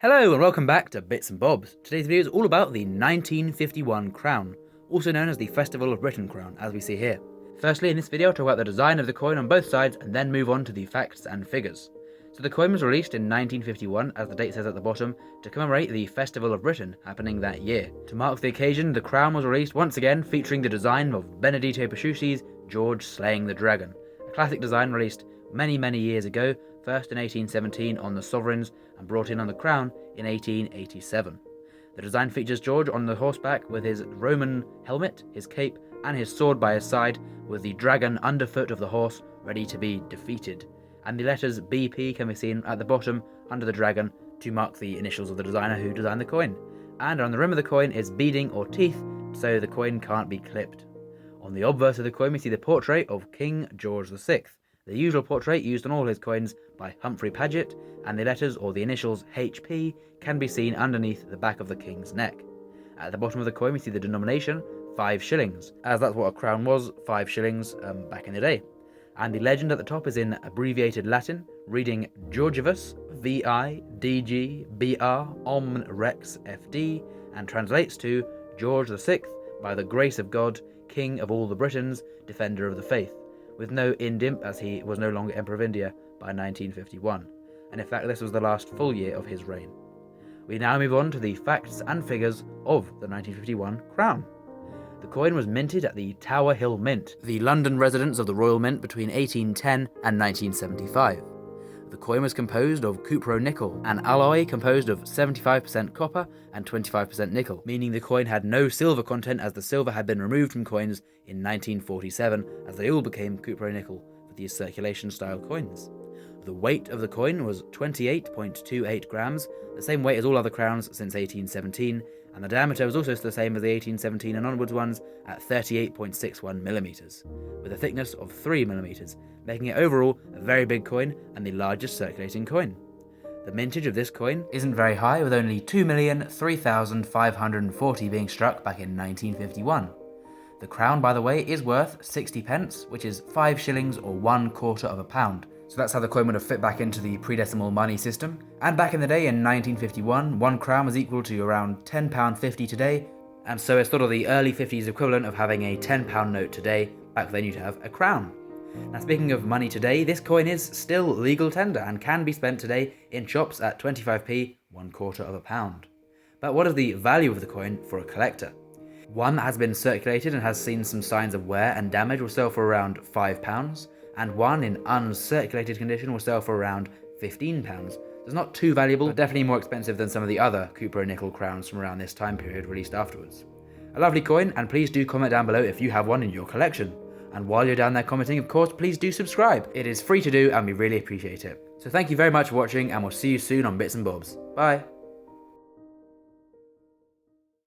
Hello and welcome back to Bits and Bobs. Today's video is all about the 1951 crown, also known as the Festival of Britain crown, as we see here. Firstly, in this video I'll talk about the design of the coin on both sides and then move on to the facts and figures. So the coin was released in 1951, as the date says at the bottom, to commemorate the Festival of Britain happening that year. To mark the occasion, the crown was released once again featuring the design of Benedetto Pesciussi's George Slaying the Dragon, a classic design released many years ago, first in 1817 on the sovereigns and brought in on the crown in 1887. The design features George on the horseback with his Roman helmet, his cape, and his sword by his side, with the dragon underfoot of the horse ready to be defeated. And the letters BP can be seen at the bottom under the dragon to mark the initials of the designer who designed the coin. And on the rim of the coin is beading or teeth, so the coin can't be clipped. On the obverse of the coin we see the portrait of King George VI, the usual portrait used on all his coins by Humphrey Paget, and the letters or the initials HP can be seen underneath the back of the king's neck. At the bottom of the coin we see the denomination 5 shillings, as that's what a crown was, 5 shillings back in the day. And the legend at the top is in abbreviated Latin, reading Georgivus VI DG BR Omn Rex FD, and translates to George VI, by the grace of God, King of all the Britons, Defender of the Faith, with no indimp as he was no longer Emperor of India by 1951, and in fact this was the last full year of his reign. We now move on to the facts and figures of the 1951 crown. The coin was minted at the Tower Hill Mint, the London residence of the Royal Mint between 1810 and 1975. The coin was composed of cupro-nickel, an alloy composed of 75% copper and 25% nickel, meaning the coin had no silver content as the silver had been removed from coins in 1947 as they all became cupro-nickel for these circulation-style coins. The weight of the coin was 28.28 grams, the same weight as all other crowns since 1817, and the diameter was also the same as the 1817 and onwards ones at 38.61 millimeters, with a thickness of 3 millimeters, making it overall a very big coin and the largest circulating coin. The mintage of this coin isn't very high, with only 2,003,540 being struck back in 1951. The crown, by the way, is worth 60 pence, which is 5 shillings or 1/4 of a pound. So that's how the coin would have fit back into the pre-decimal money system. And back in the day, in 1951, one crown was equal to around £10.50 today, and so it's sort of the early 50s equivalent of having a £10 note today. Back then you'd have a crown. Now speaking of money today, this coin is still legal tender and can be spent today in shops at 25p, 1/4 of a pound. But what is the value of the coin for a collector? One that has been circulated and has seen some signs of wear and damage will sell for around £5, and one in uncirculated condition will sell for around £15. So it's not too valuable, but definitely more expensive than some of the other cupro-nickel crowns from around this time period released afterwards. A lovely coin, and please do comment down below if you have one in your collection. And while you're down there commenting, of course, please do subscribe. It is free to do and we really appreciate it. So thank you very much for watching, and we'll see you soon on Bits and Bobs. Bye!